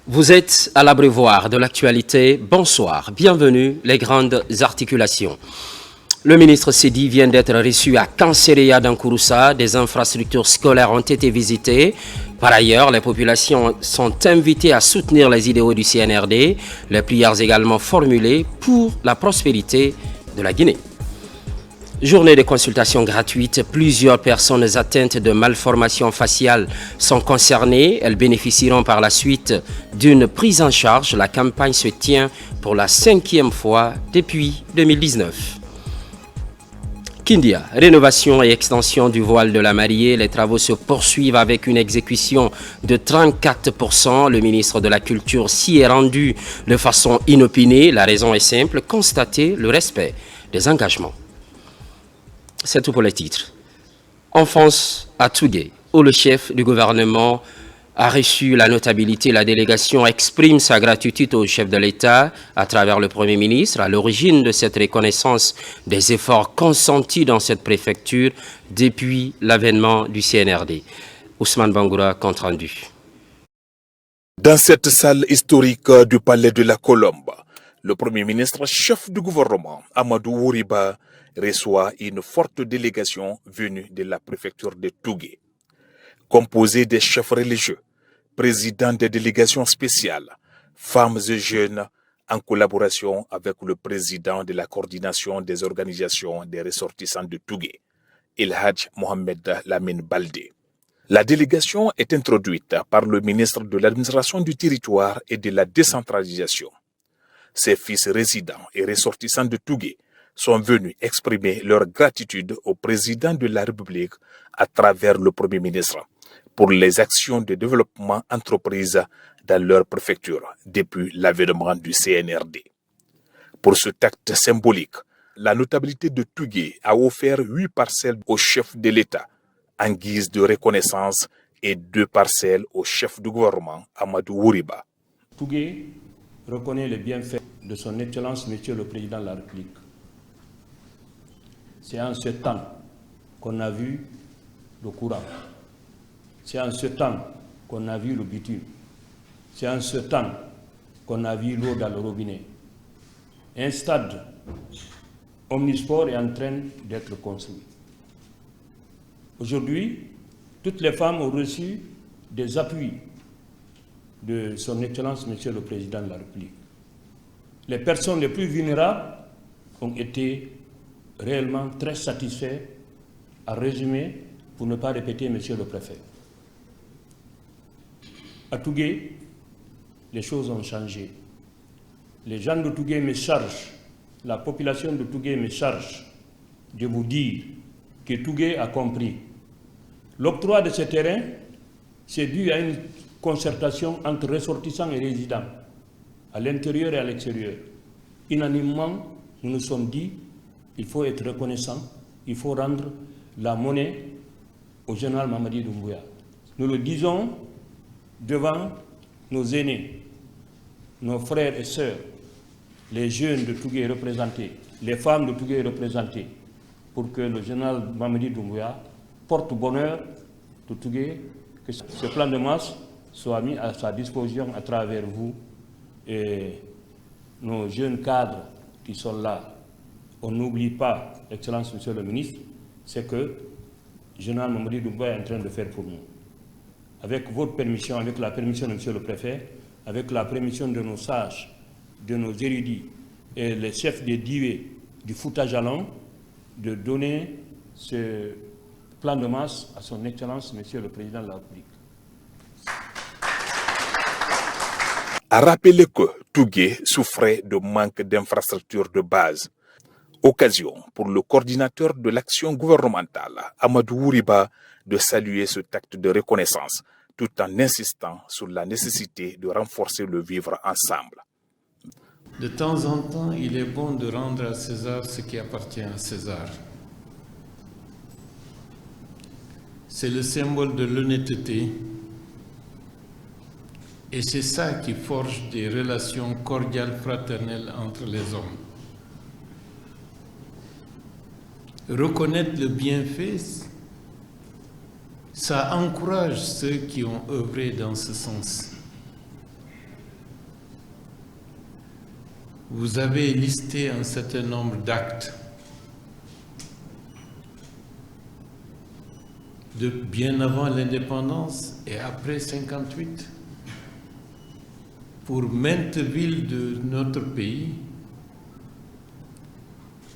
Vous êtes à l'abreuvoir de l'actualité. Bonsoir, bienvenue les grandes articulations. Le ministre Sidi vient d'être reçu à Kansereya d'Ankouroussa. Des infrastructures scolaires ont été visitées. Par ailleurs, les populations sont invitées à soutenir les idéaux du CNRD. Les prières également formulées pour la prospérité de la Guinée. Journée de consultation gratuite, plusieurs personnes atteintes de malformations faciales sont concernées. Elles bénéficieront par la suite d'une prise en charge. La campagne se tient pour la 5e fois depuis 2019. Kindia, rénovation et extension du voile de la mariée. Les travaux se poursuivent avec une exécution de 34%. Le ministre de la Culture s'y est rendu de façon inopinée. La raison est simple, constater le respect des engagements. C'est tout pour les titres. Enfance à Tougué, où le chef du gouvernement a reçu la notabilité. La délégation exprime sa gratitude au chef de l'État à travers le Premier ministre. À l'origine de cette reconnaissance des efforts consentis dans cette préfecture depuis l'avènement du CNRD. Ousmane Bangoura, compte rendu. Dans cette salle historique du Palais de la Colombe, le Premier ministre, chef du gouvernement, Amadou Ouriba, reçoit une forte délégation venue de la préfecture de Tougué. Composée des chefs religieux, présidents des délégations spéciales, femmes et jeunes, en collaboration avec le président de la coordination des organisations des ressortissants de Tougué, El Hadj Mohamed Lamine Baldé. La délégation est introduite par le ministre de l'administration du territoire et de la décentralisation. Ses fils résidents et ressortissants de Tougué sont venus exprimer leur gratitude au président de la République à travers le Premier ministre pour les actions de développement entreprises dans leur préfecture depuis l'avènement du CNRD. Pour ce acte symbolique, la notabilité de Tougué a offert 8 parcelles au chef de l'État en guise de reconnaissance et 2 parcelles au chef du gouvernement, Amadou Ouriba. Tougué reconnaît les bienfaits de son Excellence, Monsieur le Président de la République. C'est en ce temps qu'on a vu le courant. C'est en ce temps qu'on a vu le bitume. C'est en ce temps qu'on a vu l'eau dans le robinet. Un stade omnisport est en train d'être construit. Aujourd'hui, toutes les femmes ont reçu des appuis de son Excellence, Monsieur le Président de la République. Les personnes les plus vulnérables ont été réellement très satisfaits, à résumer, pour ne pas répéter, Monsieur le Préfet. À Tougué, les choses ont changé. Les gens de Tougué me chargent, la population de Tougué me charge de vous dire que Tougué a compris. L'octroi de ce terrain, c'est dû à une concertation entre ressortissants et résidents, à l'intérieur et à l'extérieur. Unanimement, nous nous sommes dit il faut être reconnaissant, il faut rendre la monnaie au général Mamadi Doumbouya. Nous le disons devant nos aînés, nos frères et sœurs, les jeunes de Tougué représentés, les femmes de Tougué représentées, pour que le général Mamadi Doumbouya porte bonheur de Tougué, que ce plan de masse soit mis à sa disposition à travers vous et nos jeunes cadres qui sont là. On n'oublie pas, Excellence, Monsieur le Ministre, c'est que le général Mamadi Doumbouya est en train de faire pour nous. Avec votre permission, avec la permission de Monsieur le Préfet, avec la permission de nos sages, de nos érudits et les chefs des divés du Fouta Jalon, de donner ce plan de masse à son Excellence, Monsieur le Président de la République. A rappelé que Tougué souffrait de manque d'infrastructures de base. Occasion pour le coordinateur de l'action gouvernementale, Amadou Ouriba, de saluer ce acte de reconnaissance, tout en insistant sur la nécessité de renforcer le vivre ensemble. De temps en temps, il est bon de rendre à César ce qui appartient à César. C'est le symbole de l'honnêteté et c'est ça qui forge des relations cordiales, fraternelles entre les hommes. Reconnaître le bienfait, ça encourage ceux qui ont œuvré dans ce sens. vous avez listé un certain nombre d'actes de bien avant l'indépendance et après 58. Pour maintes villes de notre pays,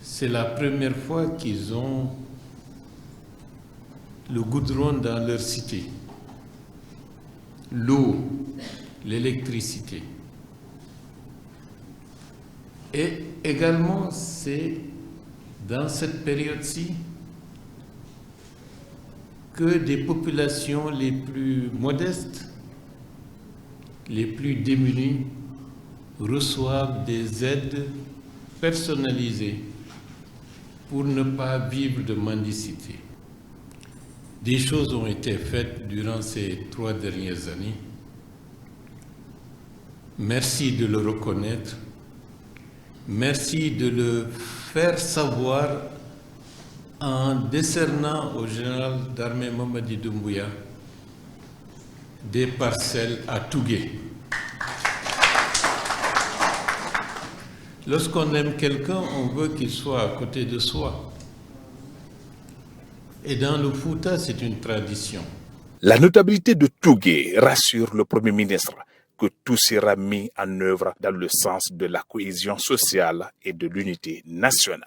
c'est la première fois qu'ils ont le goudron dans leur cité, l'eau, l'électricité. Et également, c'est dans cette période-ci que des populations les plus modestes, les plus démunies, reçoivent des aides personnalisées pour ne pas vivre de mendicité. Des choses ont été faites durant ces 3 dernières années. Merci de le reconnaître. Merci de le faire savoir en décernant au général d'armée Mamadi Doumbouya des parcelles à Tougué. Lorsqu'on aime quelqu'un, on veut qu'il soit à côté de soi. Et dans le Fouta, c'est une tradition. La notabilité de Tougué rassure le Premier ministre que tout sera mis en œuvre dans le sens de la cohésion sociale et de l'unité nationale.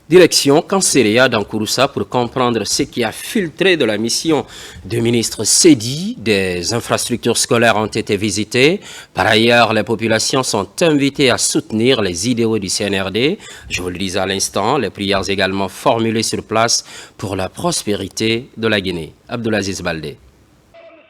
Direction Kanséréa dans Kouroussa pour comprendre ce qui a filtré de la mission du ministre Sedi. Des infrastructures scolaires ont été visitées. Par ailleurs, les populations sont invitées à soutenir les idéaux du CNRD. Je vous le disais à l'instant, les prières également formulées sur place pour la prospérité de la Guinée. Abdelaziz Baldé.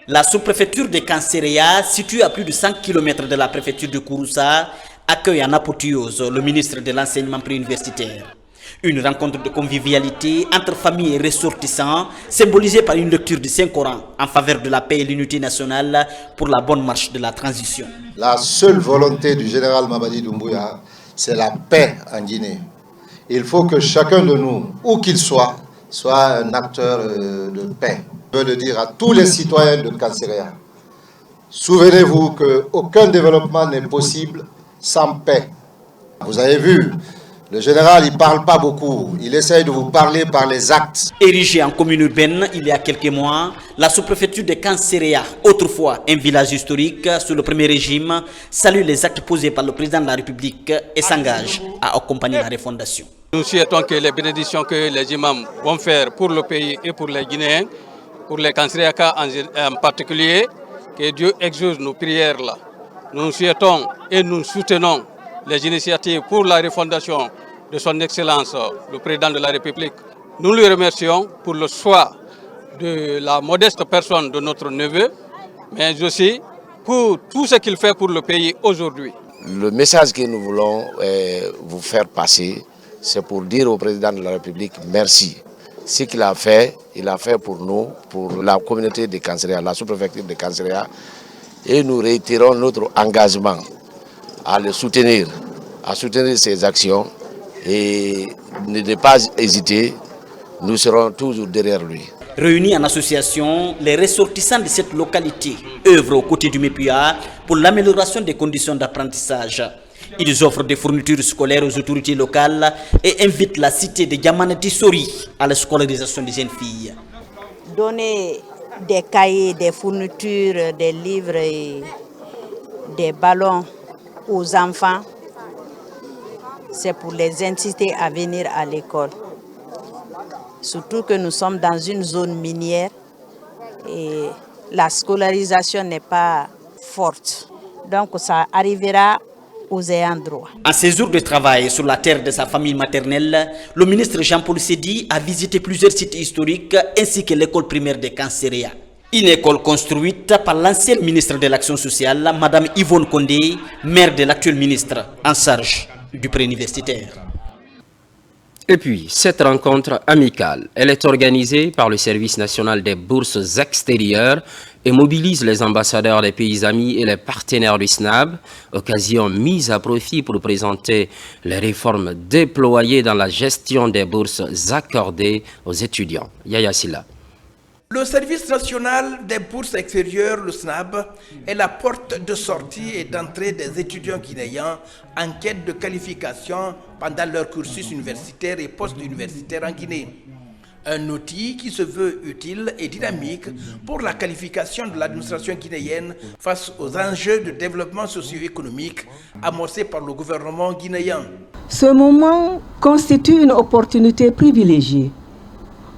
La sous-préfecture de Kanséréa, située à plus de 100 km de la préfecture de Kouroussa, accueille en apothéose le ministre de l'enseignement préuniversitaire. Une rencontre de convivialité entre familles et ressortissants, symbolisée par une lecture du Saint-Coran en faveur de la paix et l'unité nationale pour la bonne marche de la transition. La seule volonté du général Mamadi Doumbouya, c'est la paix en Guinée. Il faut que chacun de nous, où qu'il soit un acteur de paix. Je veux le dire à tous les citoyens de Kanséréa. Souvenez-vous qu'aucun développement n'est possible sans paix. Vous avez vu, le général, il ne parle pas beaucoup. Il essaye de vous parler par les actes. Érigée en commune urbaine il y a quelques mois, la sous-préfecture de Kanséréa, autrefois un village historique sous le premier régime, salue les actes posés par le président de la République et s'engage à accompagner la refondation. Nous souhaitons que les bénédictions que les imams vont faire pour le pays et pour les Guinéens, pour les Kanséréaka en particulier, que Dieu exauce nos prières là. Nous souhaitons et nous soutenons les initiatives pour la refondation de son Excellence, le Président de la République. Nous lui remercions pour le choix de la modeste personne de notre neveu, mais aussi pour tout ce qu'il fait pour le pays aujourd'hui. Le message que nous voulons vous faire passer, c'est pour dire au Président de la République merci. Ce qu'il a fait, il a fait pour nous, pour la communauté de Kanséréa, la sous-préfecture de Kanséréa, et nous réitérons notre engagement à le soutenir, à soutenir ses actions et ne pas hésiter, nous serons toujours derrière lui. Réunis en association, les ressortissants de cette localité œuvrent aux côtés du MEPUA pour l'amélioration des conditions d'apprentissage. Ils offrent des fournitures scolaires aux autorités locales et invitent la cité de Diamanati Sori à la scolarisation des jeunes filles. Donner des cahiers, des fournitures, des livres et des ballons aux enfants, c'est pour les inciter à venir à l'école. Surtout que nous sommes dans une zone minière et la scolarisation n'est pas forte. Donc ça arrivera aux ayants droit. En ses jours de travail sur la terre de sa famille maternelle, le ministre Jean-Paul Sedi a visité plusieurs sites historiques ainsi que l'école primaire de Kanséréa. Une école construite par l'ancienne ministre de l'Action sociale, Mme Yvonne Condé, mère de l'actuel ministre en charge du préuniversitaire. Et puis, cette rencontre amicale, elle est organisée par le Service national des bourses extérieures et mobilise les ambassadeurs des pays amis et les partenaires du SNAB, occasion mise à profit pour présenter les réformes déployées dans la gestion des bourses accordées aux étudiants. Yaya Silla. Le service national des bourses extérieures, le SNAB, est la porte de sortie et d'entrée des étudiants guinéens en quête de qualification pendant leur cursus universitaire et post-universitaire en Guinée. Un outil qui se veut utile et dynamique pour la qualification de l'administration guinéenne face aux enjeux de développement socio-économique amorcés par le gouvernement guinéen. Ce moment constitue une opportunité privilégiée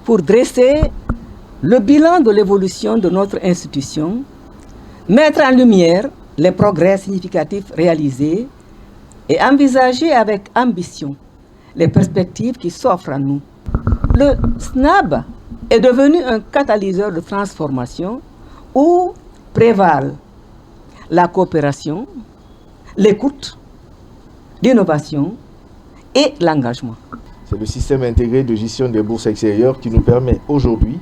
pour dresser le bilan de l'évolution de notre institution, mettre en lumière les progrès significatifs réalisés et envisager avec ambition les perspectives qui s'offrent à nous. Le SNAB est devenu un catalyseur de transformation où prévalent la coopération, l'écoute, l'innovation et l'engagement. C'est le système intégré de gestion des bourses extérieures qui nous permet aujourd'hui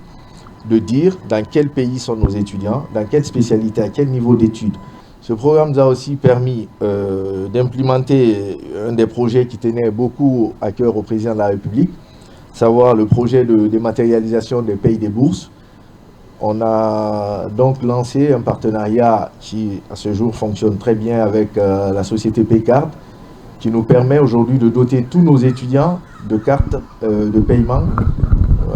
de dire dans quel pays sont nos étudiants, dans quelle spécialité, à quel niveau d'études. Ce programme nous a aussi permis d'implémenter un des projets qui tenait beaucoup à cœur au président de la République, savoir le projet de dématérialisation des pays des bourses. On a donc lancé un partenariat qui, à ce jour, fonctionne très bien avec la société Paycard, qui nous permet aujourd'hui de doter tous nos étudiants de cartes de paiement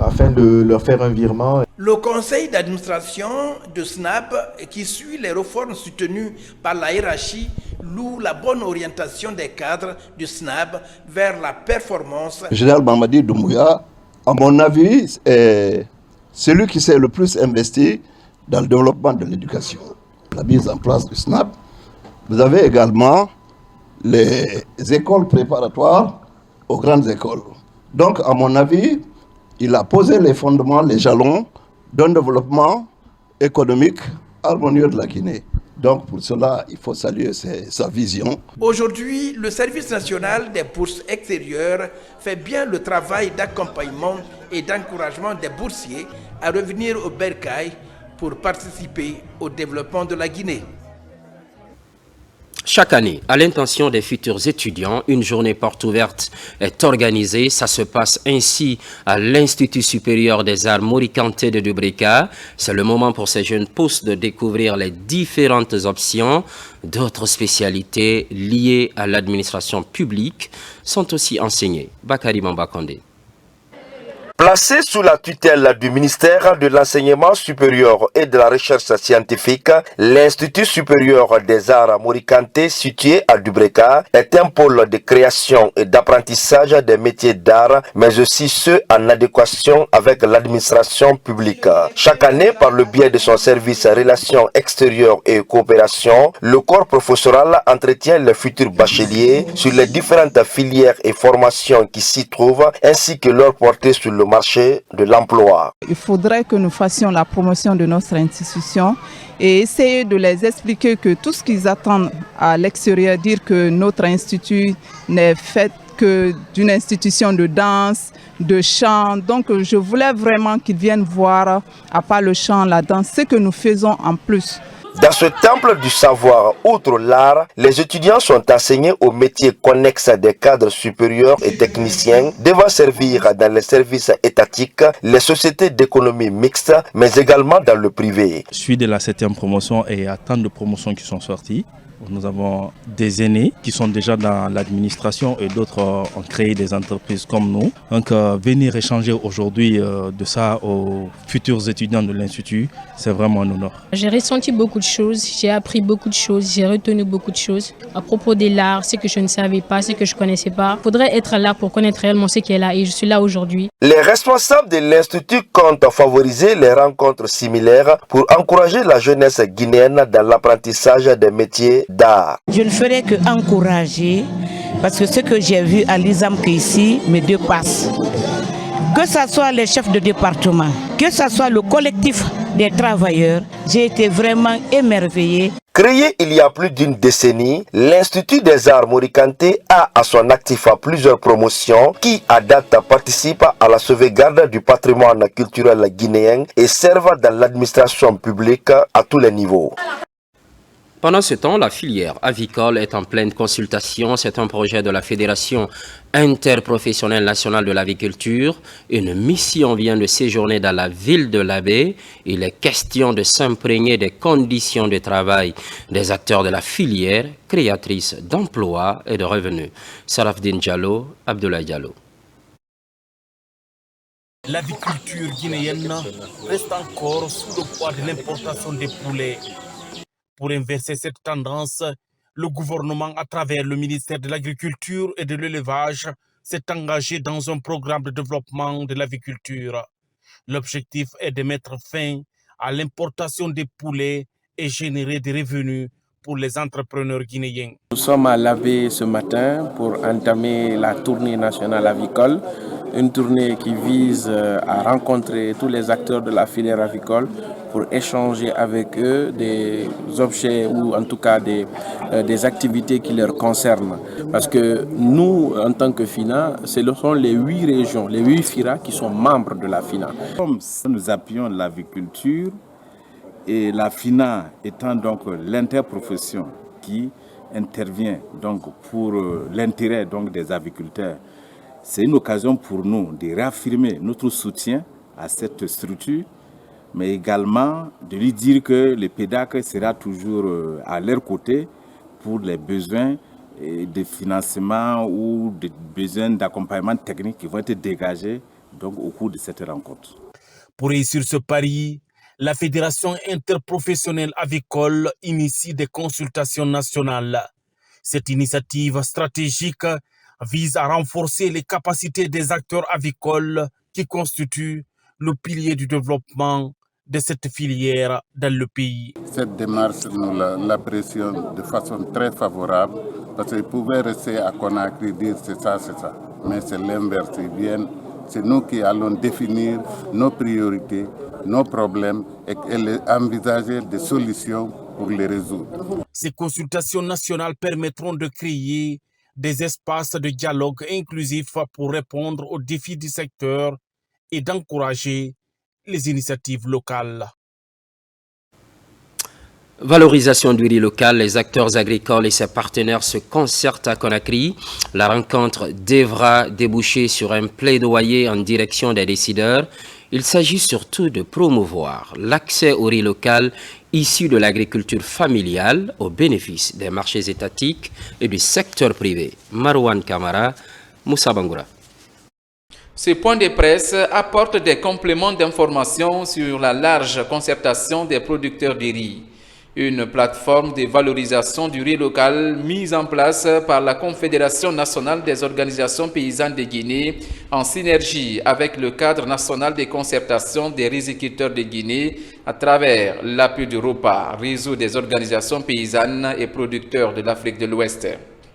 afin de leur faire un virement. Le conseil d'administration de SNAB, qui suit les réformes soutenues par la hiérarchie, loue la bonne orientation des cadres du SNAB vers la performance. Général Mamadi Doumbouya, à mon avis, est celui qui s'est le plus investi dans le développement de l'éducation. La mise en place du SNAB. Vous avez également les écoles préparatoires aux grandes écoles. Donc, à mon avis, il a posé les fondements, les jalons d'un développement économique harmonieux de la Guinée. Donc pour cela, il faut saluer sa vision. Aujourd'hui, le service national des bourses extérieures fait bien le travail d'accompagnement et d'encouragement des boursiers à revenir au bercail pour participer au développement de la Guinée. Chaque année, à l'intention des futurs étudiants, une journée porte ouverte est organisée. Ça se passe ainsi à l'Institut supérieur des arts Mori Kanté de Dubrika. C'est le moment pour ces jeunes pousses de découvrir les différentes options. D'autres spécialités liées à l'administration publique sont aussi enseignées. Bakari Mambakondé. Placé sous la tutelle du ministère de l'Enseignement supérieur et de la Recherche scientifique, l'Institut supérieur des arts Mori Kanté, situé à Dubrika, est un pôle de création et d'apprentissage des métiers d'art, mais aussi ceux en adéquation avec l'administration publique. Chaque année, par le biais de son service Relations extérieures et coopération, le corps professoral entretient les futurs bacheliers sur les différentes filières et formations qui s'y trouvent, ainsi que leur portée sur le marché de l'emploi. Il faudrait que nous fassions la promotion de notre institution et essayer de les expliquer que tout ce qu'ils attendent à l'extérieur, dire que notre institut n'est fait que d'une institution de danse, de chant. Donc je voulais vraiment qu'ils viennent voir, à part le chant, la danse, ce que nous faisons en plus. Dans ce temple du savoir, outre l'art, les étudiants sont enseignés aux métiers connexes des cadres supérieurs et techniciens devant servir dans les services étatiques, les sociétés d'économie mixte, mais également dans le privé. Je suis de la 7e promotion et il y a tant de promotions qui sont sorties. Nous avons des aînés qui sont déjà dans l'administration et d'autres ont créé des entreprises comme nous. Donc venir échanger aujourd'hui de ça aux futurs étudiants de l'Institut, c'est vraiment un honneur. J'ai ressenti beaucoup de choses, j'ai appris beaucoup de choses, j'ai retenu beaucoup de choses. À propos de l'art, ce que je ne savais pas, ce que je ne connaissais pas. Il faudrait être là pour connaître réellement ce qui est là et je suis là aujourd'hui. Les responsables de l'Institut comptent favoriser les rencontres similaires pour encourager la jeunesse guinéenne dans l'apprentissage des métiers d'art. Je ne ferai que encourager parce que ce que j'ai vu à l'ISAMC ici me dépasse. Que ce soit les chefs de département, que ce soit le collectif des travailleurs, j'ai été vraiment émerveillée. Créé il y a plus d'une décennie, l'Institut des arts Mori Kanté a à son actif plusieurs promotions qui, à date, participent à la sauvegarde du patrimoine culturel guinéen et servent dans l'administration publique à tous les niveaux. Pendant ce temps, la filière avicole est en pleine consultation. C'est un projet de la Fédération interprofessionnelle nationale de l'aviculture. Une mission vient de séjourner dans la ville de l'Abbé. Il est question de s'imprégner des conditions de travail des acteurs de la filière, créatrice d'emplois et de revenus. Sarafdine Diallo, Abdoulaye Diallo. L'aviculture guinéenne reste encore sous le poids de l'importation des poulets. Pour inverser cette tendance, le gouvernement, à travers le ministère de l'Agriculture et de l'Élevage, s'est engagé dans un programme de développement de l'aviculture. L'objectif est de mettre fin à l'importation des poulets et générer des revenus pour les entrepreneurs guinéens. Nous sommes à l'Abbé ce matin pour entamer la tournée nationale avicole, une tournée qui vise à rencontrer tous les acteurs de la filière avicole pour échanger avec eux des objets ou en tout cas des activités qui leur concernent. Parce que nous, en tant que FINA, ce sont les 8 régions, les 8 FIRA qui sont membres de la FINA. Comme nous appuyons l'aviculture, et la FINA étant donc l'interprofession qui intervient donc pour l'intérêt donc des aviculteurs, c'est une occasion pour nous de réaffirmer notre soutien à cette structure, mais également de lui dire que le PEDAC sera toujours à leur côté pour les besoins de financement ou des besoins d'accompagnement technique qui vont être dégagés donc, au cours de cette rencontre. Pour réussir ce pari, la Fédération interprofessionnelle avicole initie des consultations nationales. Cette initiative stratégique vise à renforcer les capacités des acteurs avicoles qui constituent le pilier du développement de cette filière dans le pays. Cette démarche, nous l'apprécions de façon très favorable parce qu'ils pouvaient rester à Conakry et dire c'est ça, mais c'est l'inverse. C'est nous qui allons définir nos priorités, nos problèmes et envisager des solutions pour les résoudre. Ces consultations nationales permettront de créer des espaces de dialogue inclusifs pour répondre aux défis du secteur et d'encourager les initiatives locales. Valorisation du riz local, les acteurs agricoles et ses partenaires se concertent à Conakry. La rencontre devra déboucher sur un plaidoyer en direction des décideurs. Il s'agit surtout de promouvoir l'accès au riz local issu de l'agriculture familiale au bénéfice des marchés étatiques et du secteur privé. Marwan Kamara, Moussa Bangoura. Ce point de presse apporte des compléments d'information sur la large concertation des producteurs de riz. Une plateforme de valorisation du riz local mise en place par la Confédération nationale des organisations paysannes de Guinée en synergie avec le cadre national de concertation des riziculteurs de Guinée à travers l'appui du ROPA, réseau des organisations paysannes et producteurs de l'Afrique de l'Ouest.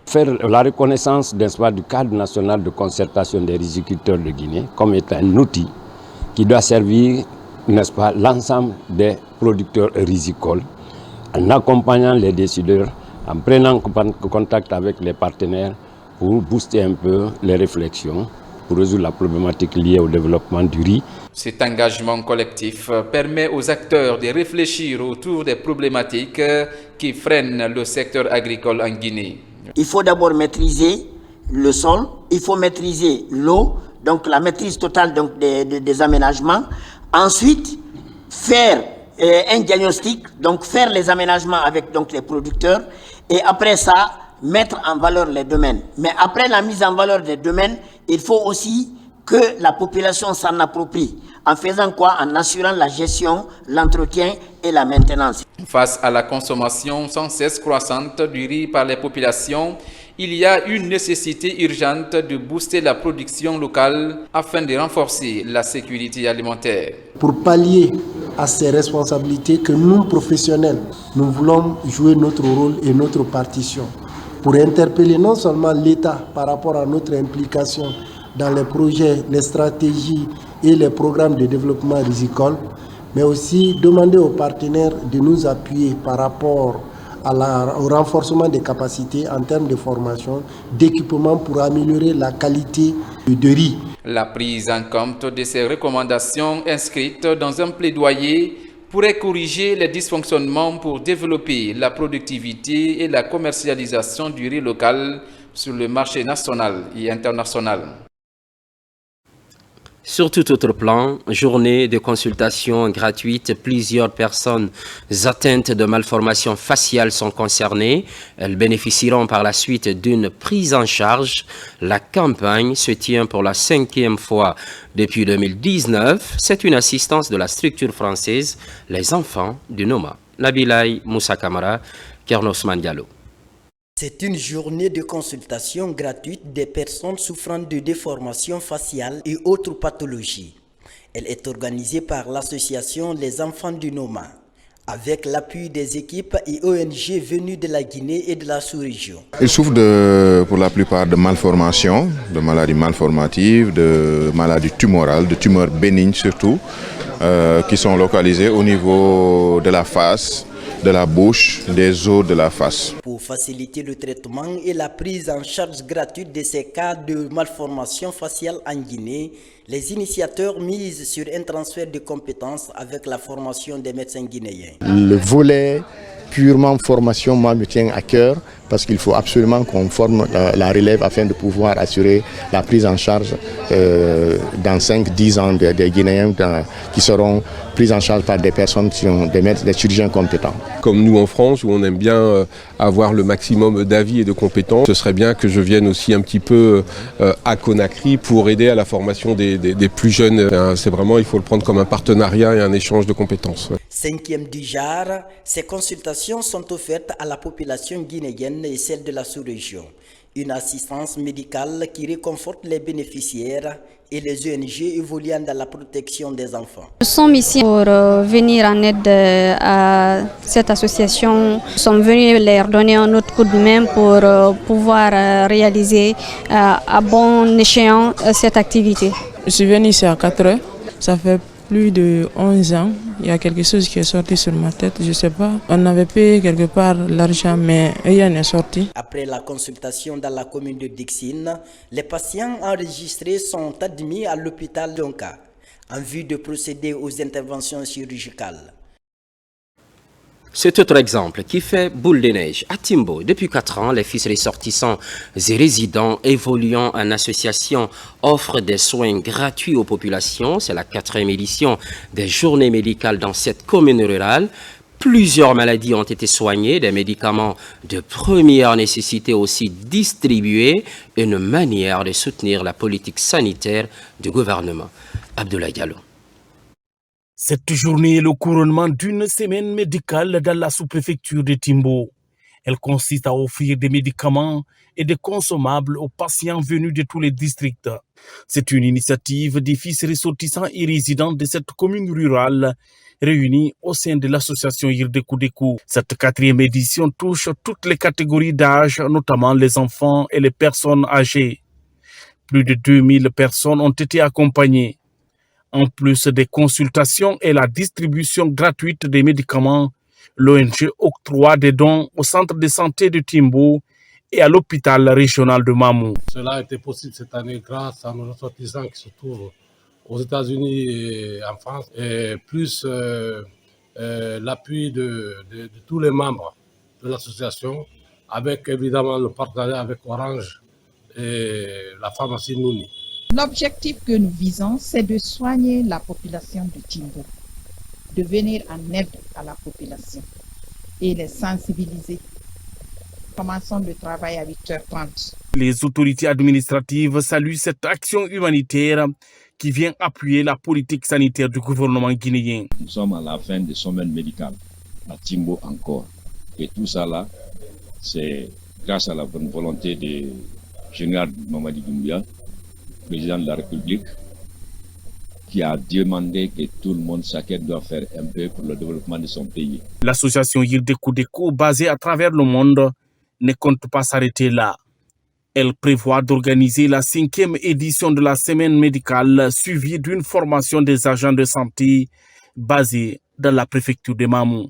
Faire la reconnaissance du cadre national de concertation des riziculteurs de Guinée comme étant un outil qui doit servir, n'est-ce pas, l'ensemble des producteurs rizicoles, en accompagnant les décideurs, en prenant contact avec les partenaires pour booster un peu les réflexions, pour résoudre la problématique liée au développement du riz. Cet engagement collectif permet aux acteurs de réfléchir autour des problématiques qui freinent le secteur agricole en Guinée. Il faut d'abord maîtriser le sol, il faut maîtriser l'eau, donc la maîtrise totale donc, des aménagements. Ensuite, faire un diagnostic, donc faire les aménagements avec donc, les producteurs et après ça, mettre en valeur les domaines. Mais après la mise en valeur des domaines, il faut aussi que la population s'en approprie. En faisant quoi? En assurant la gestion, l'entretien et la maintenance. Face à la consommation sans cesse croissante du riz par les populations, il y a une nécessité urgente de booster la production locale afin de renforcer la sécurité alimentaire. Pour pallier à ces responsabilités que nous, professionnels, nous voulons jouer notre rôle et notre partition pour interpeller non seulement l'État par rapport à notre implication dans les projets, les stratégies et les programmes de développement rizicole, mais aussi demander aux partenaires de nous appuyer par rapport au renforcement des capacités en termes de formation, d'équipement pour améliorer la qualité de riz. La prise en compte de ces recommandations inscrites dans un plaidoyer pourrait corriger les dysfonctionnements pour développer la productivité et la commercialisation du riz local sur le marché national et international. Sur tout autre plan, journée de consultation gratuite, plusieurs personnes atteintes de malformations faciales sont concernées. Elles bénéficieront par la suite d'une prise en charge. La campagne se tient pour la 5e fois depuis 2019. C'est une assistance de la structure française Les Enfants du Noma. Nabilay Moussa Kamara, Kernosman Diallo. C'est une journée de consultation gratuite des personnes souffrant de déformations faciales et autres pathologies. Elle est organisée par l'association Les Enfants du Noma, avec l'appui des équipes et ONG venues de la Guinée et de la sous-région. Ils souffrent pour la plupart de malformations, de maladies malformatives, de maladies tumorales, de tumeurs bénignes surtout, qui sont localisées au niveau de la face, de la bouche, des os de la face. Pour faciliter le traitement et la prise en charge gratuite de ces cas de malformation faciale en Guinée, les initiateurs misent sur un transfert de compétences avec la formation des médecins guinéens. Le volet purement formation, moi, me tient à cœur parce qu'il faut absolument qu'on forme la relève afin de pouvoir assurer la prise en charge dans 5-10 ans des Guinéens qui seront pris en charge par des personnes qui ont des chirurgiens compétents. Comme nous en France, où on aime bien avoir le maximum d'avis et de compétences, ce serait bien que je vienne aussi un petit peu à Conakry pour aider à la formation des plus jeunes. C'est vraiment, il faut le prendre comme un partenariat et un échange de compétences. 5e du genre, ces consultations sont offertes à la population guinéenne et celle de la sous-région. Une assistance médicale qui réconforte les bénéficiaires et les ONG évoluant dans la protection des enfants. Nous sommes ici pour venir en aide à cette association. Nous sommes venus leur donner un autre coup de main pour pouvoir réaliser à bon échéant cette activité. Je suis venue ici à 4 heures. Ça fait plus de 11 ans. Il y a quelque chose qui est sorti sur ma tête, je ne sais pas. On avait payé quelque part l'argent, mais rien n'est sorti. Après la consultation dans la commune de Dixine, les patients enregistrés sont admis à l'hôpital d'Onka en vue de procéder aux interventions chirurgicales. C'est autre exemple qui fait boule de neige. À Timbo, depuis 4 ans, les fils ressortissants et résidents évoluant en association offrent des soins gratuits aux populations. C'est la 4e édition des journées médicales dans cette commune rurale. Plusieurs maladies ont été soignées, des médicaments de première nécessité aussi distribués, une manière de soutenir la politique sanitaire du gouvernement. Abdoulaye Diallo. Cette journée est le couronnement d'une semaine médicale dans la sous-préfecture de Timbo. Elle consiste à offrir des médicaments et des consommables aux patients venus de tous les districts. C'est une initiative des fils ressortissants et résidents de cette commune rurale réunis au sein de l'association Yirdekou. Cette 4e édition touche toutes les catégories d'âge, notamment les enfants et les personnes âgées. Plus de 2000 personnes ont été accompagnées. En plus des consultations et la distribution gratuite des médicaments, l'ONG octroie des dons au centre de santé de Timbo et à l'hôpital régional de Mamou. Cela a été possible cette année grâce à nos ressortissants qui se trouvent aux États-Unis et en France, et plus l'appui de tous les membres de l'association, avec évidemment le partenariat avec Orange et la pharmacie Nouni. L'objectif que nous visons, c'est de soigner la population de Timbo, de venir en aide à la population et les sensibiliser. Commençons le travail à 8h30. Les autorités administratives saluent cette action humanitaire qui vient appuyer la politique sanitaire du gouvernement guinéen. Nous sommes à la fin de semaine médicale, à Timbo encore. Et tout ça là, c'est grâce à la bonne volonté du général Mamadi Doumbouya, président de la République, qui a demandé que tout le monde, chacun doit faire un peu pour le développement de son pays. L'association Yirdekou, basée à travers le monde, ne compte pas s'arrêter là. Elle prévoit d'organiser la 5e édition de la semaine médicale suivie d'une formation des agents de santé basée dans la préfecture de Mamou.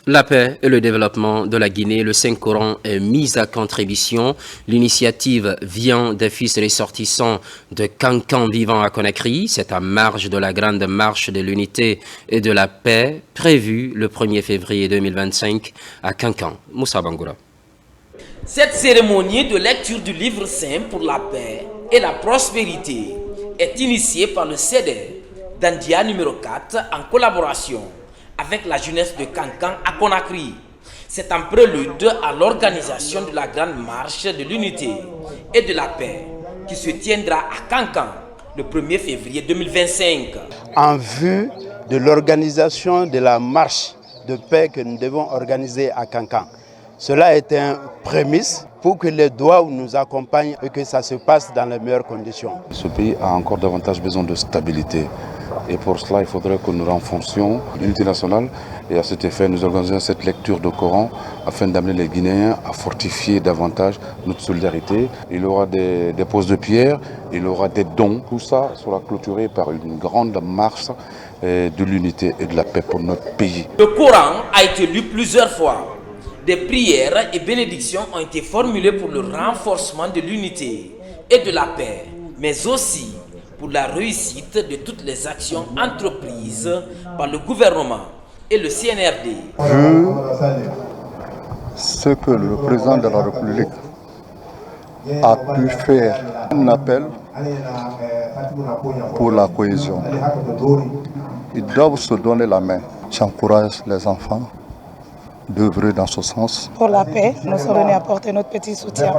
La paix et le développement de la Guinée, le Saint-Coran est mis à contribution. L'initiative vient des fils ressortissants de Kankan vivant à Conakry. C'est à marge de la grande marche de l'unité et de la paix prévue le 1er février 2025 à Kankan. Moussa Bangoura. Cette cérémonie de lecture du livre saint pour la paix et la prospérité est initiée par le CEDER d'Andia numéro 4 en collaboration avec la jeunesse de Kankan à Conakry. C'est un prélude à l'organisation de la grande marche de l'unité et de la paix qui se tiendra à Kankan le 1er février 2025. En vue de l'organisation de la marche de paix que nous devons organiser à Kankan. Cela est un prémisse pour que les doigts nous accompagnent et que ça se passe dans les meilleures conditions. Ce pays a encore davantage besoin de stabilité. Et pour cela, il faudrait que nous renforcions l'unité nationale. Et à cet effet, nous organisons cette lecture du Coran afin d'amener les Guinéens à fortifier davantage notre solidarité. Il y aura des poses de pierre, il y aura des dons. Tout ça sera clôturé par une grande marche de l'unité et de la paix pour notre pays. Le Coran a été lu plusieurs fois. Des prières et bénédictions ont été formulées pour le renforcement de l'unité et de la paix, mais aussi pour la réussite de toutes les actions entreprises par le gouvernement et le CNRD. Vu ce que le président de la République a pu faire, un appel pour la cohésion. Ils doivent se donner la main. J'encourage les enfants d'œuvrer dans ce sens. Pour la paix, nous sommes venus apporter notre petit soutien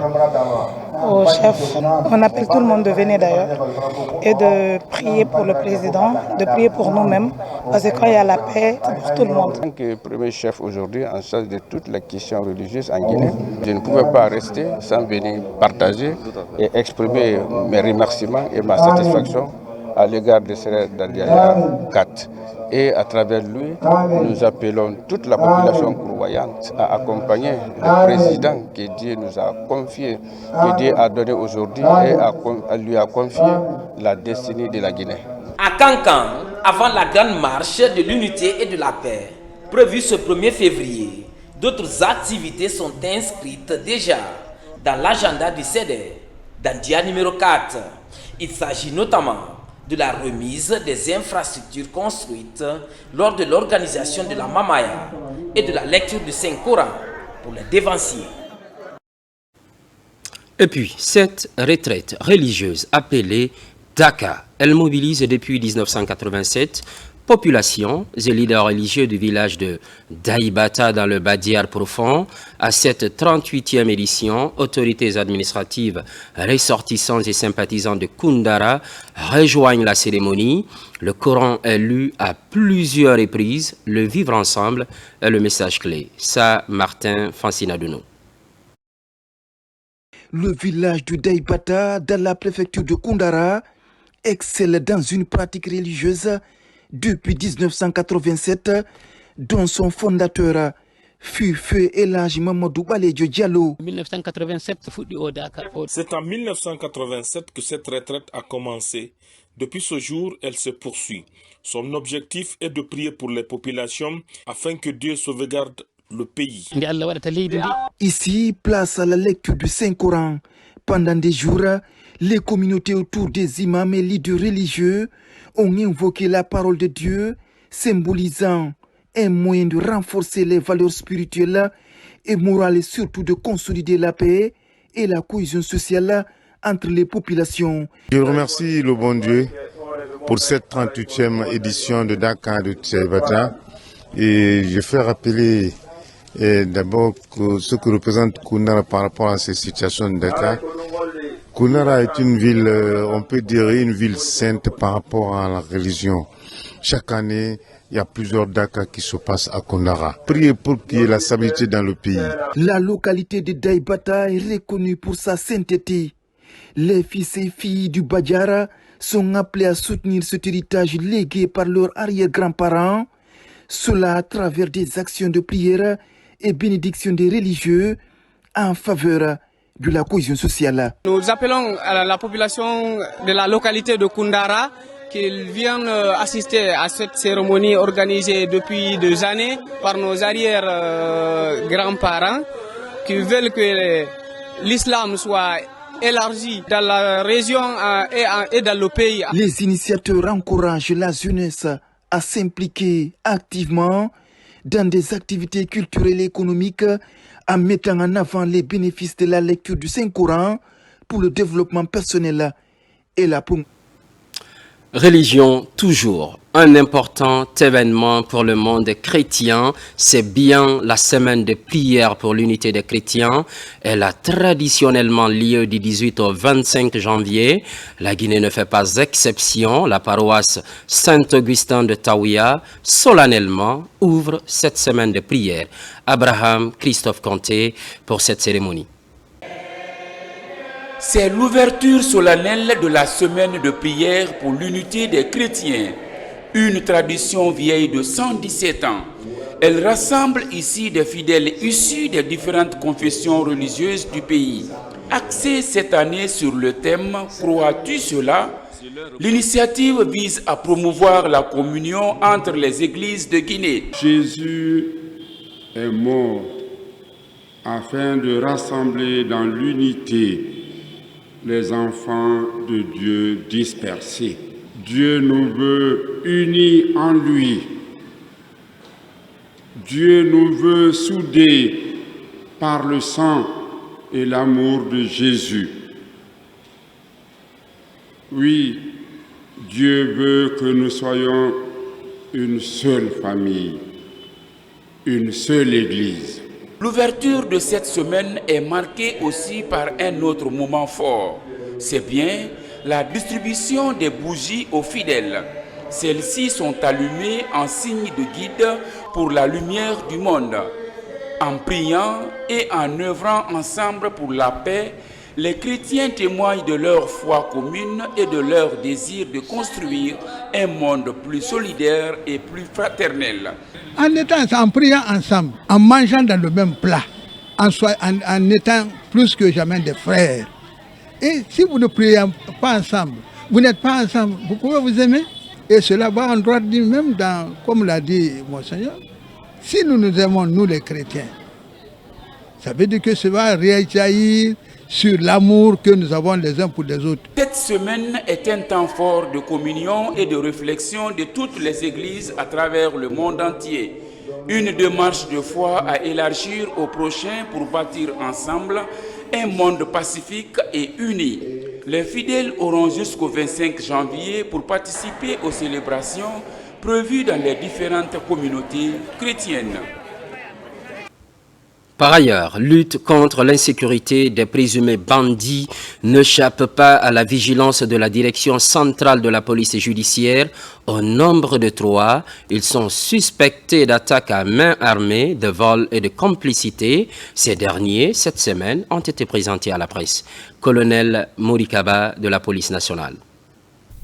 au chef. On appelle tout le monde de venir d'ailleurs et de prier pour le président, de prier pour nous-mêmes, parce que quand il y a la paix, c'est pour tout le monde. En tant que premier chef aujourd'hui en charge de toutes les questions religieuses en Guinée, je ne pouvais pas rester sans venir partager et exprimer mes remerciements et ma satisfaction à l'égard de Sérère d'Andiaya 4. Et à travers lui, nous appelons toute la population croyante à accompagner le président que Dieu nous a confié, que Dieu a donné aujourd'hui et lui a confié la destinée de la Guinée. À Kankan, avant la grande marche de l'unité et de la paix, prévue ce 1er février, d'autres activités sont inscrites déjà dans l'agenda du CEDER d'Andia numéro 4. Il s'agit notamment de la remise des infrastructures construites lors de l'organisation de la Mamaya et de la lecture du Saint-Coran pour les dévanciers. Et puis, cette retraite religieuse appelée Daka, elle mobilise depuis 1987 populations et leaders religieux du village de Daïbata dans le Badiar profond. À cette 38e édition, autorités administratives, ressortissants et sympathisants de Koundara rejoignent la cérémonie. Le Coran est lu à plusieurs reprises. Le vivre ensemble est le message clé. Ça, Martin Fancinadouno. Le village de Daïbata, dans la préfecture de Koundara, excelle dans une pratique religieuse depuis 1987, dont son fondateur fut Feu Elhadji Mamadou Baledio Diallo. C'est en 1987 que cette retraite a commencé. Depuis ce jour, elle se poursuit. Son objectif est de prier pour les populations afin que Dieu sauvegarde le pays. Ici, place à la lecture du Saint-Coran. Pendant des jours, les communautés autour des imams et leaders religieux ont invoqué la parole de Dieu, symbolisant un moyen de renforcer les valeurs spirituelles et morales et surtout de consolider la paix et la cohésion sociale entre les populations. Je remercie le bon Dieu pour cette 38e édition de Dakar de Daïbata et je fais rappeler d'abord ce que représente Koundara par rapport à ces situations de Dakar. Koundara est une ville, on peut dire une ville sainte par rapport à la religion. Chaque année, il y a plusieurs Dakar qui se passent à Koundara. Priez pour qu'il y ait la stabilité dans le pays. La localité de Daïbata est reconnue pour sa sainteté. Les fils et filles du Badiara sont appelés à soutenir cet héritage légué par leurs arrière-grands-parents. Cela à travers des actions de prière et bénédiction des religieux en faveur de la cohésion sociale. Nous appelons à la population de la localité de Koundara qu'ils viennent assister à cette cérémonie organisée depuis des années par nos arrière-grands-parents qui veulent que l'islam soit élargi dans la région et dans le pays. Les initiateurs encouragent la jeunesse à s'impliquer activement dans des activités culturelles et économiques en mettant en avant les bénéfices de la lecture du Saint-Coran pour le développement personnel et la promotion. Religion toujours. Un important événement pour le monde chrétien, c'est bien la semaine de prière pour l'unité des chrétiens. Elle a traditionnellement lieu du 18 au 25 janvier. La Guinée ne fait pas exception. La paroisse Saint-Augustin de Taouia, solennellement, ouvre cette semaine de prière. Abraham Christophe Conté pour cette cérémonie. C'est l'ouverture solennelle de la semaine de prière pour l'unité des chrétiens, une tradition vieille de 117 ans. Elle rassemble ici des fidèles issus des différentes confessions religieuses du pays. Axée cette année sur le thème « Crois-tu cela ?», l'initiative vise à promouvoir la communion entre les églises de Guinée. Jésus est mort afin de rassembler dans l'unité les enfants de Dieu dispersés. Dieu nous veut unis en lui. Dieu nous veut soudés par le sang et l'amour de Jésus. Oui, Dieu veut que nous soyons une seule famille, une seule Église. L'ouverture de cette semaine est marquée aussi par un autre moment fort. C'est bien la distribution des bougies aux fidèles. Celles-ci sont allumées en signe de guide pour la lumière du monde. En priant et en œuvrant ensemble pour la paix, les chrétiens témoignent de leur foi commune et de leur désir de construire un monde plus solidaire et plus fraternel. En priant ensemble, en mangeant dans le même plat, en étant plus que jamais des frères. Et si vous ne priez pas ensemble, vous n'êtes pas ensemble, vous pouvez vous aimer. Et cela va en droit dit même dans, comme l'a dit Monseigneur, si nous nous aimons, nous les chrétiens, ça veut dire que ça va réjaillir sur l'amour que nous avons les uns pour les autres. Cette semaine est un temps fort de communion et de réflexion de toutes les églises à travers le monde entier. Une démarche de foi à élargir au prochain pour bâtir ensemble un monde pacifique et uni. Les fidèles auront jusqu'au 25 janvier pour participer aux célébrations prévues dans les différentes communautés chrétiennes. Par ailleurs, lutte contre l'insécurité des présumés bandits n'échappe pas à la vigilance de la direction centrale de la police judiciaire. Au nombre de 3, ils sont suspectés d'attaques à main armée, de vol et de complicité. Ces derniers, cette semaine, ont été présentés à la presse. Colonel Morikaba de la police nationale.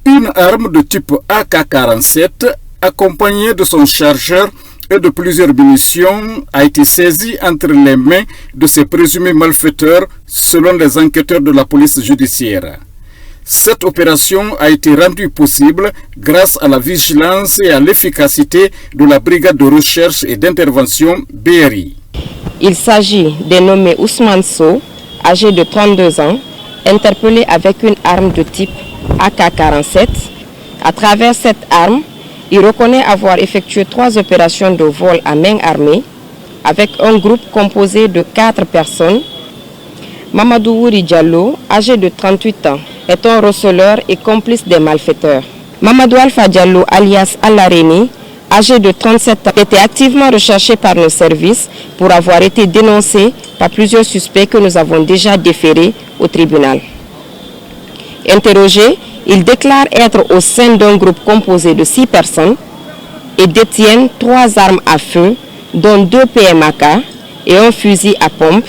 Une arme de type AK-47, accompagnée de son chargeur, et de plusieurs munitions a été saisie entre les mains de ces présumés malfaiteurs selon les enquêteurs de la police judiciaire. Cette opération a été rendue possible grâce à la vigilance et à l'efficacité de la brigade de recherche et d'intervention BRI. Il s'agit des nommés Ousmane Sow, âgé de 32 ans, interpellé avec une arme de type AK-47. À travers cette arme, il reconnaît avoir effectué 3 opérations de vol à main armée avec un groupe composé de 4 personnes. Mamadou Wouri Diallo, âgé de 38 ans, est un receleur et complice des malfaiteurs. Mamadou Alpha Diallo, alias Alareni, âgé de 37 ans, était activement recherché par nos services pour avoir été dénoncé par plusieurs suspects que nous avons déjà déférés au tribunal. Interrogé, il déclare être au sein d'un groupe composé de 6 personnes et détiennent 3 armes à feu, dont 2 PMAK et un fusil à pompe,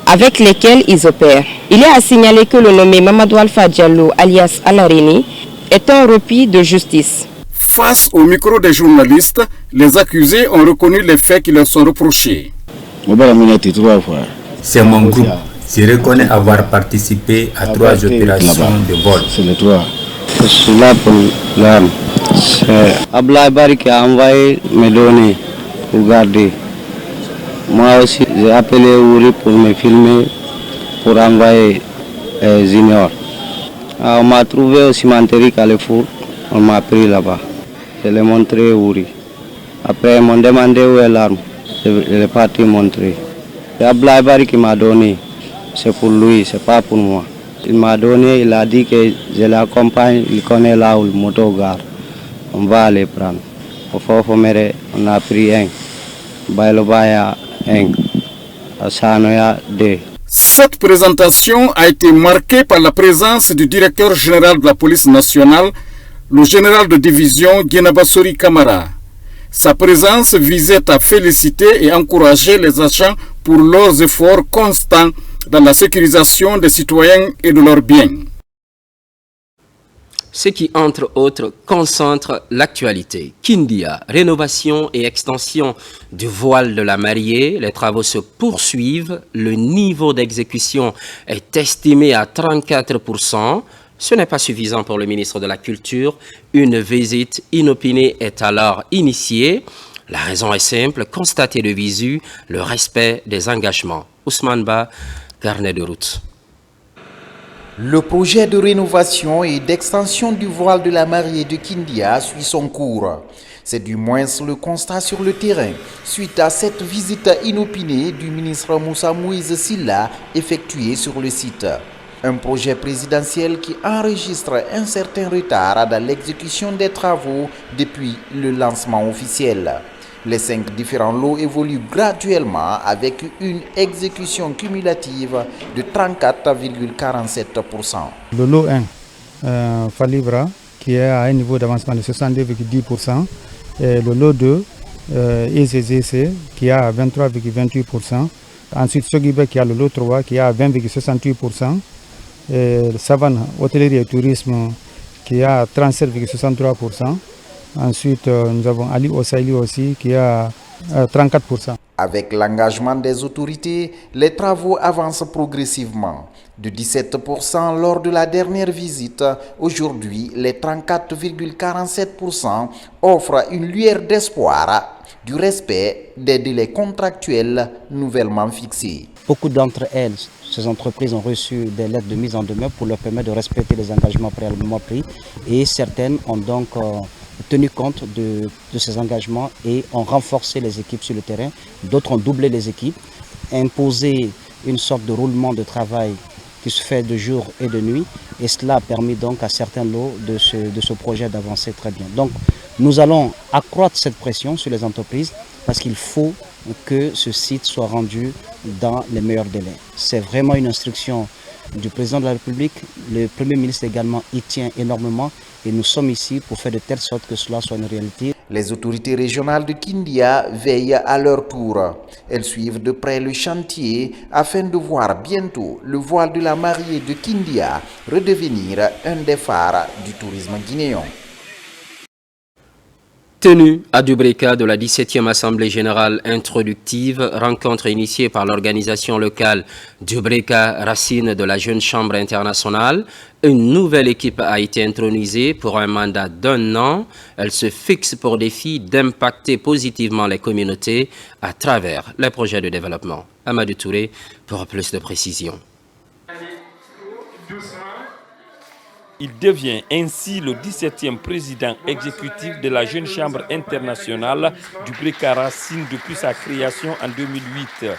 avec lesquels ils opèrent. Il est à signaler que le nommé Mamadou Alpha Diallo, alias Alareni, est un repris de justice. Face au micro des journalistes, les accusés ont reconnu les faits qui leur sont reprochés. C'est mon groupe. Je reconnais avoir participé à 3 opérations de vol. Je suis là pour l'arme. C'est Ablaye Bari qui a envoyé mes données pour garder. Moi aussi, j'ai appelé Ouri pour me filmer, pour envoyer Junior. On m'a trouvé au cimenterie Carrefour, on m'a pris là-bas. Je l'ai montré Ouri. Après, ils m'ont demandé où est l'arme. Je l'ai parti montrer. C'est Ablaye Bari qui m'a donné. C'est pour lui, c'est pas pour moi. Il m'a donné, il a dit que je l'accompagne, il connaît là où le moto gare. On va aller prendre. Au Fofomere, on a pris un. Bailobaya, un. À Sanoya, deux. Cette présentation a été marquée par la présence du directeur général de la police nationale, le général de division Guénabasori Kamara. Sa présence visait à féliciter et encourager les agents pour leurs efforts constants dans la sécurisation des citoyens et de leurs biens. Ce qui, entre autres, concentre l'actualité. Kindia, rénovation et extension du voile de la mariée. Les travaux se poursuivent. Le niveau d'exécution est estimé à 34%. Ce n'est pas suffisant pour le ministre de la Culture. Une visite inopinée est alors initiée. La raison est simple, constater de visu le respect des engagements. Ousmane Ba, carnet de route. Le projet de rénovation et d'extension du voile de la mariée de Kindia suit son cours. C'est du moins le constat sur le terrain, suite à cette visite inopinée du ministre Moussa Moïse Silla effectuée sur le site. Un projet présidentiel qui enregistre un certain retard dans l'exécution des travaux depuis le lancement officiel. Les 5 différents lots évoluent graduellement avec une exécution cumulative de 34,47%. Le lot 1, Falibra, qui est à un niveau d'avancement de 62,10%. Et le lot 2, EZZC, qui est à 23,28%. Ensuite, Sogibé, qui a le lot 3, qui est à 20,68%. Et Savane, hôtellerie et tourisme, qui est à 37,63%. Ensuite, nous avons Ali Osaili aussi qui est à 34%. Avec l'engagement des autorités, les travaux avancent progressivement. De 17% lors de la dernière visite, aujourd'hui, les 34,47% offrent une lueur d'espoir du respect des délais contractuels nouvellement fixés. Beaucoup d'entre elles, ces entreprises ont reçu des lettres de mise en demeure pour leur permettre de respecter les engagements préalablement pris et certaines ont donc tenu compte de ces engagements et ont renforcé les équipes sur le terrain. D'autres ont doublé les équipes, imposé une sorte de roulement de travail qui se fait de jour et de nuit et cela a permis donc à certains lots de ce projet d'avancer très bien. Donc nous allons accroître cette pression sur les entreprises parce qu'il faut que ce site soit rendu dans les meilleurs délais. C'est vraiment une instruction du président de la République. Le Premier ministre également y tient énormément et nous sommes ici pour faire de telle sorte que cela soit une réalité. Les autorités régionales de Kindia veillent à leur tour. Elles suivent de près le chantier afin de voir bientôt le voile de la mariée de Kindia redevenir un des phares du tourisme guinéen. Tenue à Dubreka de la 17e Assemblée Générale Introductive, rencontre initiée par l'organisation locale Dubreka Racine de la Jeune Chambre Internationale. Une nouvelle équipe a été intronisée pour un mandat d'1 an. Elle se fixe pour défi d'impacter positivement les communautés à travers les projets de développement. Amadou Touré pour plus de précisions. Il devient ainsi le 17e président exécutif de la Jeune Chambre internationale Dubreka Racine depuis sa création en 2008.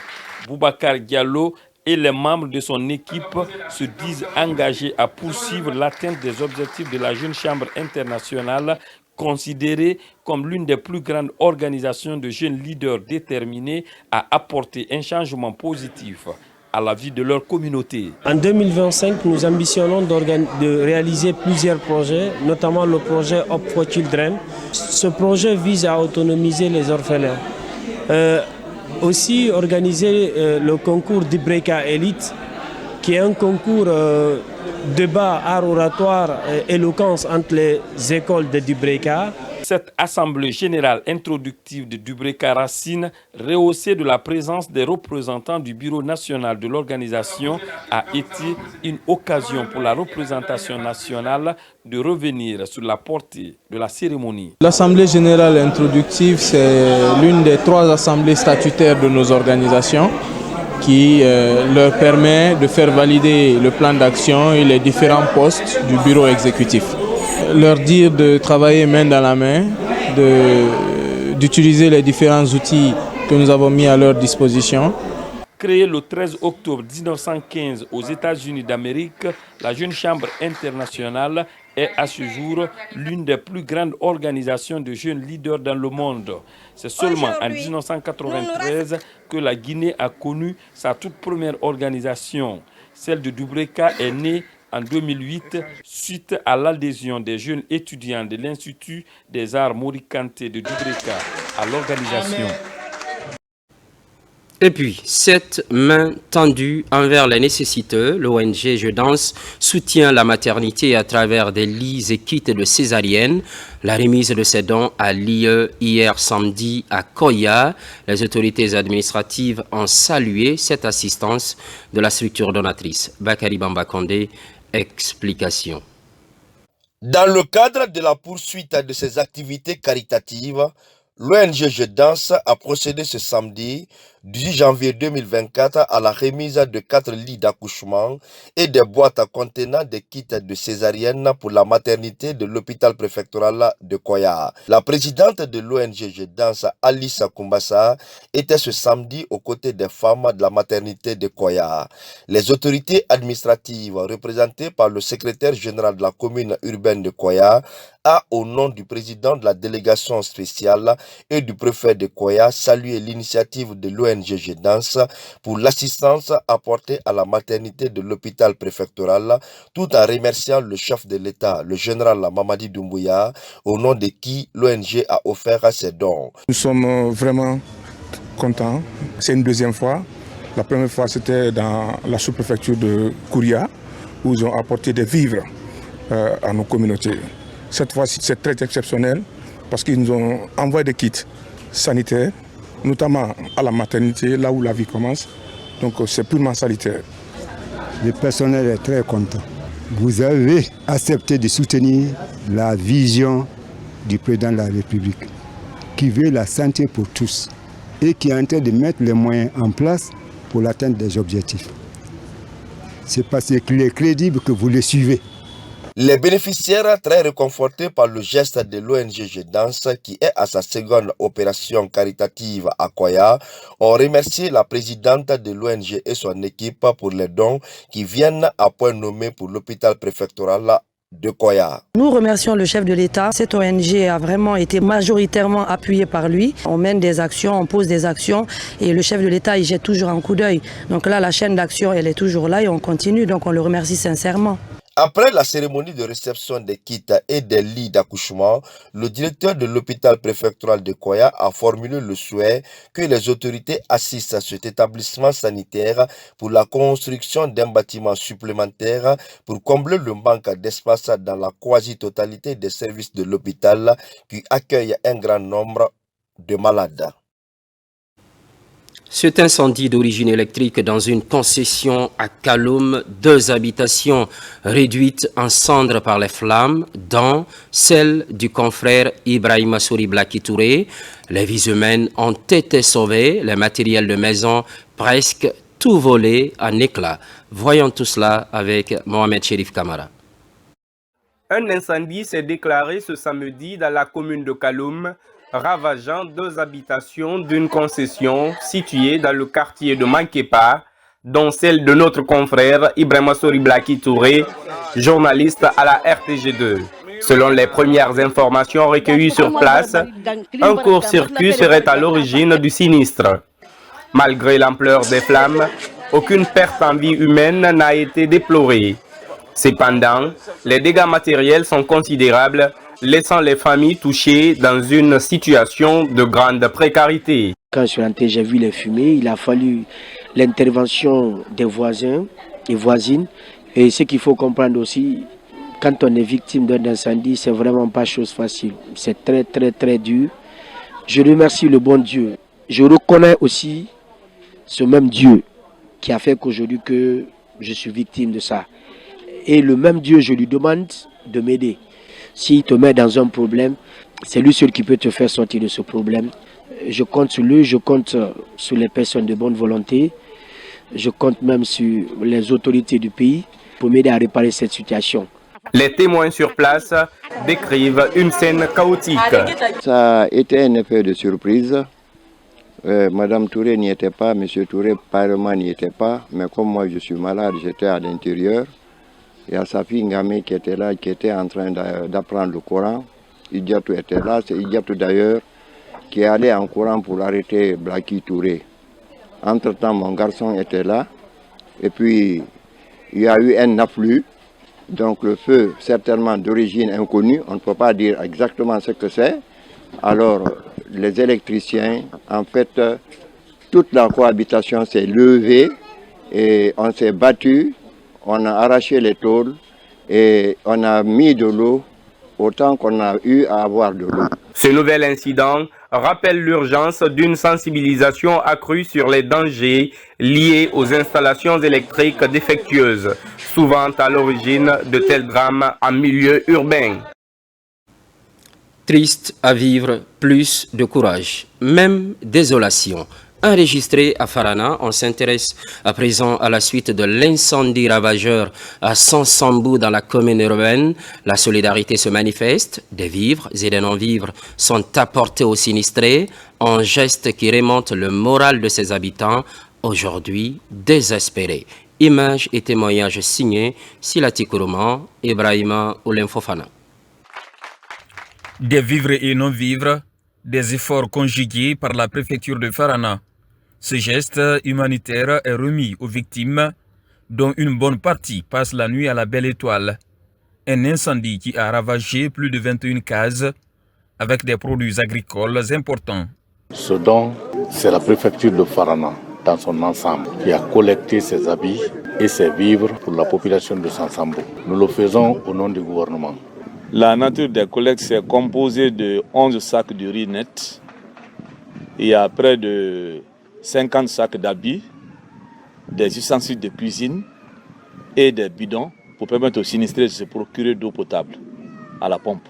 Boubacar Diallo et les membres de son équipe se disent engagés à poursuivre l'atteinte des objectifs de la Jeune Chambre internationale, considérée comme l'une des plus grandes organisations de jeunes leaders déterminés à apporter un changement positif à la vie de leur communauté. En 2025, nous ambitionnons de réaliser plusieurs projets, notamment le projet Hope for Children. Ce projet vise à autonomiser les orphelins. Aussi organiser le concours Dubreka Elite, qui est un concours débat, art oratoire, éloquence entre les écoles de Dubreka. cette assemblée générale introductive de Dubreka-Racine, rehaussée de la présence des représentants du bureau national de l'organisation, a été une occasion pour la représentation nationale de revenir sur la portée de la cérémonie. L'assemblée générale introductive, c'est l'une des 3 assemblées statutaires de nos organisations qui leur permet de faire valider le plan d'action et les différents postes du bureau exécutif. Leur dire de travailler main dans la main, d'utiliser les différents outils que nous avons mis à leur disposition. Créée le 13 octobre 1915 aux États-Unis d'Amérique, la Jeune Chambre internationale est à ce jour l'une des plus grandes organisations de jeunes leaders dans le monde. C'est seulement en 1993 que la Guinée a connu sa toute première organisation. Celle de Dubreka est née en 2008 suite à l'adhésion des jeunes étudiants de l'Institut des Arts Mori Kanté de Dubreka à l'organisation. Et puis, cette main tendue envers les nécessiteux, l'ONG Je Danse soutient la maternité à travers des lits et kits de césarienne. La remise de ces dons a lieu hier samedi à Koya. Les autorités administratives ont salué cette assistance de la structure donatrice. Bakari Bamba Kondé, explication. Dans le cadre de la poursuite de ces activités caritatives, l'ONG Je Danse a procédé ce samedi 18 janvier 2024 à la remise de 4 lits d'accouchement et des boîtes contenant des kits de césarienne pour la maternité de l'hôpital préfectoral de Koya. La présidente de l'ONG Je Danse, Alice Kumbassa, était ce samedi aux côtés des femmes de la maternité de Koya. Les autorités administratives, représentées par le secrétaire général de la commune urbaine de Koya, a, au nom du président de la délégation spéciale et du préfet de Koya, salué l'initiative de l'ONG Je Danse pour l'assistance apportée à la maternité de l'hôpital préfectoral, tout en remerciant le chef de l'État, le général Mamadi Doumbouya, au nom de qui l'ONG a offert ses dons. Nous sommes vraiment contents. C'est une deuxième fois. La première fois, c'était dans la sous-préfecture de Kouria, où ils ont apporté des vivres à nos communautés. Cette fois-ci, c'est très exceptionnel parce qu'ils nous ont envoyé des kits sanitaires, notamment à la maternité, là où la vie commence. Donc c'est purement sanitaire. Le personnel est très content. Vous avez accepté de soutenir la vision du président de la République, qui veut la santé pour tous et qui est en train de mettre les moyens en place pour l'atteinte des objectifs. C'est parce qu'il est crédible que vous le suivez. Les bénéficiaires, très réconfortés par le geste de l'ONG Je Danse, qui est à sa seconde opération caritative à Koya, ont remercié la présidente de l'ONG et son équipe pour les dons qui viennent à point nommé pour l'hôpital préfectoral de Koya. Nous remercions le chef de l'État. Cette ONG a vraiment été majoritairement appuyée par lui. On mène des actions, on pose des actions et le chef de l'État il jette toujours un coup d'œil. Donc là, la chaîne d'action, elle est toujours là et on continue. Donc on le remercie sincèrement. Après la cérémonie de réception des kits et des lits d'accouchement, le directeur de l'hôpital préfectoral de Koya a formulé le souhait que les autorités assistent à cet établissement sanitaire pour la construction d'un bâtiment supplémentaire pour combler le manque d'espace dans la quasi-totalité des services de l'hôpital qui accueille un grand nombre de malades. Cet incendie d'origine électrique dans une concession à Kaloum, 2 habitations réduites en cendres par les flammes, dont celle du confrère Ibrahima Souri Blaki Touré. Les vies humaines ont été sauvées, les matériels de maison presque tout volé en éclats. Voyons tout cela avec Mohamed Chérif Kamara. Un incendie s'est déclaré ce samedi dans la commune de Kaloum, ravageant 2 habitations d'une concession située dans le quartier de Mankepa, dont celle de notre confrère Ibrahima Souri Blaki Touré, journaliste à la RTG2. Selon les premières informations recueillies sur place, un court-circuit serait à l'origine du sinistre. Malgré l'ampleur des flammes, aucune perte en vie humaine n'a été déplorée. Cependant, les dégâts matériels sont considérables, laissant les familles touchées dans une situation de grande précarité. Quand je suis rentré, j'ai vu les fumées. Il a fallu l'intervention des voisins et voisines. Et ce qu'il faut comprendre aussi, quand on est victime d'un incendie, c'est vraiment pas chose facile. C'est très très très dur. Je remercie le bon Dieu. Je reconnais aussi ce même Dieu qui a fait qu'aujourd'hui que je suis victime de ça. Et le même Dieu, je lui demande de m'aider. S'il te met dans un problème, c'est lui seul qui peut te faire sortir de ce problème. Je compte sur lui, je compte sur les personnes de bonne volonté. Je compte même sur les autorités du pays pour m'aider à réparer cette situation. Les témoins sur place décrivent une scène chaotique. Ça a été un effet de surprise. Madame Touré n'y était pas, Monsieur Touré apparemment n'y était pas, mais comme moi je suis malade, j'étais à l'intérieur. Il y a sa fille Ngamé qui était là, qui était en train d'apprendre le Coran. Idiatou était là, c'est Idiatou d'ailleurs qui est allé en courant pour arrêter Blaki Touré. Entre-temps, mon garçon était là, et puis il y a eu un afflux. Donc le feu, certainement d'origine inconnue, on ne peut pas dire exactement ce que c'est. Alors les électriciens, en fait, toute la cohabitation s'est levée et on s'est battu, on a arraché les tôles et on a mis de l'eau autant qu'on a eu à avoir de l'eau. Ce nouvel incident rappelle l'urgence d'une sensibilisation accrue sur les dangers liés aux installations électriques défectueuses, souvent à l'origine de tels drames en milieu urbain. Triste à vivre, plus de courage, même désolation. Enregistré à Farana, on s'intéresse à présent à la suite de l'incendie ravageur à Sansambou dans la commune urbaine. La solidarité se manifeste, des vivres et des non-vivres sont apportés aux sinistrés, un geste qui remonte le moral de ses habitants, aujourd'hui désespérés. Images et témoignages signés Silati Kourouman, Ibrahima Oulenfofana. Des vivres et non-vivres, des efforts conjugués par la préfecture de Farana. Ce geste humanitaire est remis aux victimes, dont une bonne partie passe la nuit à la Belle Étoile. Un incendie qui a ravagé plus de 21 cases avec des produits agricoles importants. Ce don, c'est la préfecture de Farana dans son ensemble qui a collecté ses habits et ses vivres pour la population de Sansambou. Nous le faisons au nom du gouvernement. La nature des collectes s'est composée de 11 sacs de riz net. Il y a près de 50 sacs d'habits, des ustensiles de cuisine et des bidons pour permettre aux sinistrés de se procurer d'eau potable à la pompe.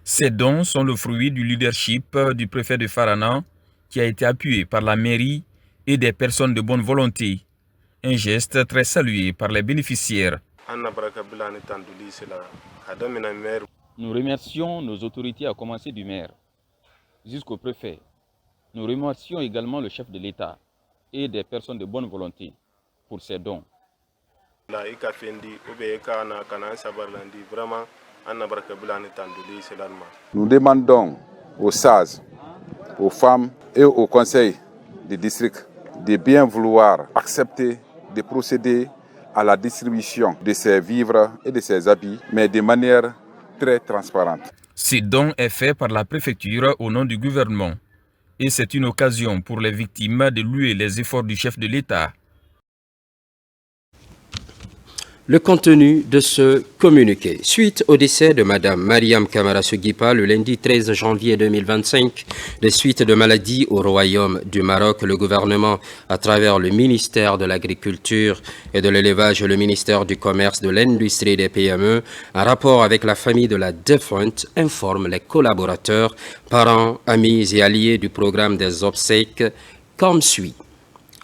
Ces dons sont le fruit du leadership du préfet de Farana qui a été appuyé par la mairie et des personnes de bonne volonté. Un geste très salué par les bénéficiaires. Nous remercions nos autorités, à commencer du maire jusqu'au préfet. Nous remercions également le chef de l'État et des personnes de bonne volonté pour ces dons. Nous demandons aux SAZ, aux femmes et au conseil du district de bien vouloir accepter de procéder à la distribution de ces vivres et de ces habits, mais de manière très transparente. Ce don est fait par la préfecture au nom du gouvernement. Et c'est une occasion pour les victimes de louer les efforts du chef de l'État. Le contenu de ce communiqué. Suite au décès de Mme Mariam Kamara Sugipa le lundi 13 janvier 2025, des suites de maladies au Royaume du Maroc, le gouvernement, à travers le ministère de l'Agriculture et de l'Élevage et le ministère du Commerce, de l'Industrie et des PME, en rapport avec la famille de la défunte, informe les collaborateurs, parents, amis et alliés du programme des obsèques comme suit.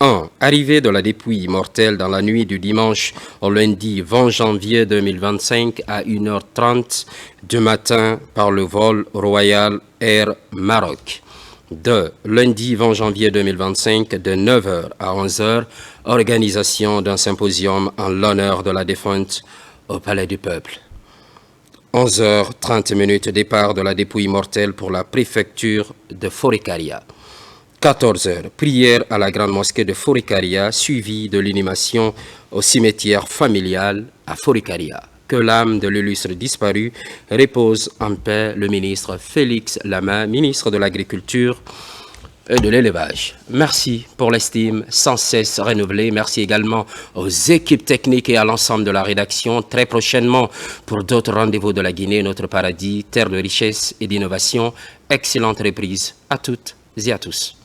1. Arrivée de la dépouille mortelle dans la nuit du dimanche au lundi 20 janvier 2025 à 1h30 du matin par le vol Royal Air Maroc. 2. Lundi 20 janvier 2025 de 9h à 11h, organisation d'un symposium en l'honneur de la défunte au Palais du Peuple. 11h30 départ de la dépouille mortelle pour la préfecture de Forikaria. 14h, prière à la grande mosquée de Forikaria, suivie de l'inhumation au cimetière familial à Forikaria. Que l'âme de l'illustre disparu repose en paix. Le ministre Félix Lama, ministre de l'Agriculture, et de l'élevage. Merci pour l'estime sans cesse renouvelée. Merci également aux équipes techniques et à l'ensemble de la rédaction. Très prochainement pour d'autres rendez-vous de la Guinée, notre paradis, terre de richesse et d'innovation. Excellente reprise à toutes et à tous.